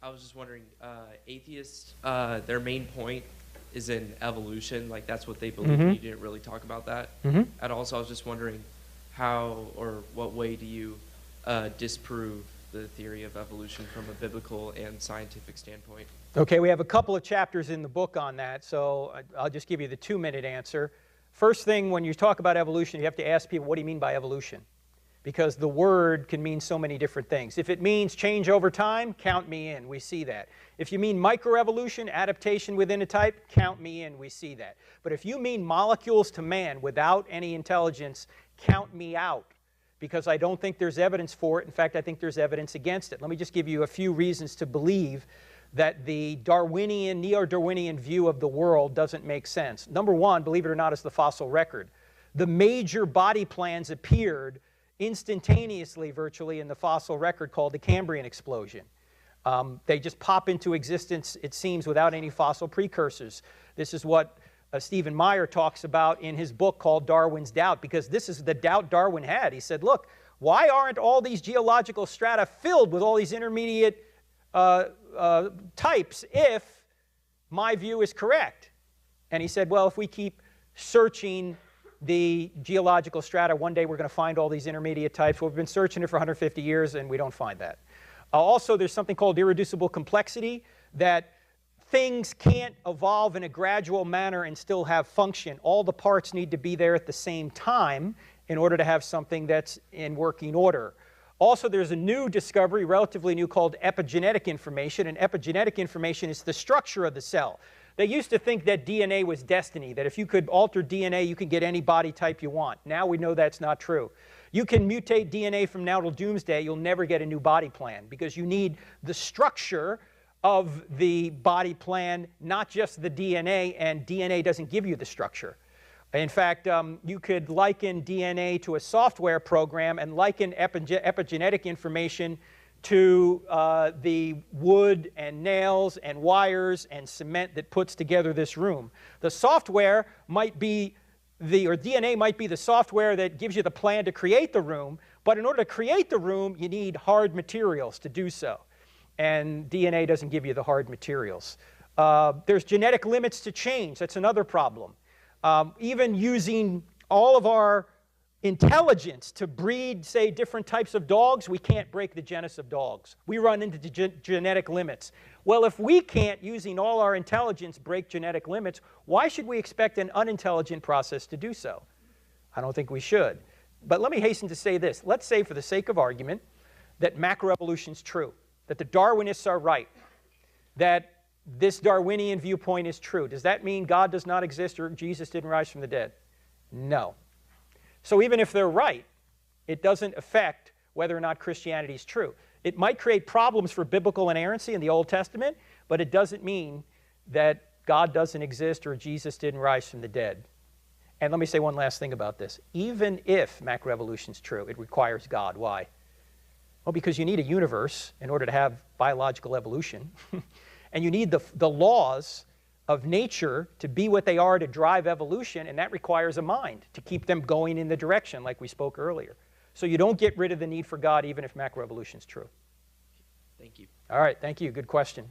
I was just wondering, atheists, their main point is in evolution, like that's what they believe, and you didn't really talk about that at all, so I was just wondering how or what way do you disprove the theory of evolution from a biblical and scientific standpoint? Okay, we have a couple of chapters in the book on that, so I'll just give you the 2-minute answer. First thing, when you talk about evolution, you have to ask people, what do you mean by evolution? Because the word can mean so many different things. If it means change over time, count me in, we see that. If you mean microevolution, adaptation within a type, count me in, we see that. But if you mean molecules to man without any intelligence, count me out, because I don't think there's evidence for it. In fact, I think there's evidence against it. Let me just give you a few reasons to believe that the Darwinian, neo-Darwinian view of the world doesn't make sense. Number one, believe it or not, is the fossil record. The major body plans appeared instantaneously, virtually, in the fossil record called the Cambrian explosion. They just pop into existence, it seems, without any fossil precursors. This is what Stephen Meyer talks about in his book called Darwin's Doubt, because this is the doubt Darwin had. He said, look, why aren't all these geological strata filled with all these intermediate types if my view is correct? And he said, well, if we keep searching the geological strata, one day we're going to find all these intermediate types. Well, we've been searching it for 150 years and we don't find that. Also, there's something called irreducible complexity, that things can't evolve in a gradual manner and still have function. All the parts need to be there at the same time in order to have something that's in working order. Also, there's a new discovery, relatively new, called epigenetic information, and epigenetic information is the structure of the cell. They used to think that DNA was destiny, that if you could alter DNA, you could get any body type you want. Now we know that's not true. You can mutate DNA from now till doomsday, you'll never get a new body plan, because you need the structure of the body plan, not just the DNA, and DNA doesn't give you the structure. In fact, you could liken DNA to a software program and liken epigenetic information to the wood and nails and wires and cement that puts together this room. The software might be or DNA might be the software that gives you the plan to create the room, but in order to create the room, you need hard materials to do so. And DNA doesn't give you the hard materials. There's genetic limits to change. That's another problem. Even using all of our intelligence to breed, say, different types of dogs, we can't break the genus of dogs. We run into genetic limits. Well, if we can't, using all our intelligence, break genetic limits, why should we expect an unintelligent process to do so? I don't think we should. But let me hasten to say this. Let's say, for the sake of argument, that macroevolution is true, that the Darwinists are right, that this Darwinian viewpoint is true. Does that mean God does not exist or Jesus didn't rise from the dead? No. So even if they're right, it doesn't affect whether or not Christianity is true. It might create problems for biblical inerrancy in the Old Testament, but it doesn't mean that God doesn't exist or Jesus didn't rise from the dead. And let me say one last thing about this. Even if macroevolution is true, it requires God. Why? Well, because you need a universe in order to have biological evolution. And you need the laws of nature to be what they are to drive evolution, and that requires a mind to keep them going in the direction like we spoke earlier. So you don't get rid of the need for God even if macroevolution is true. Thank you. All right, thank you. Good question.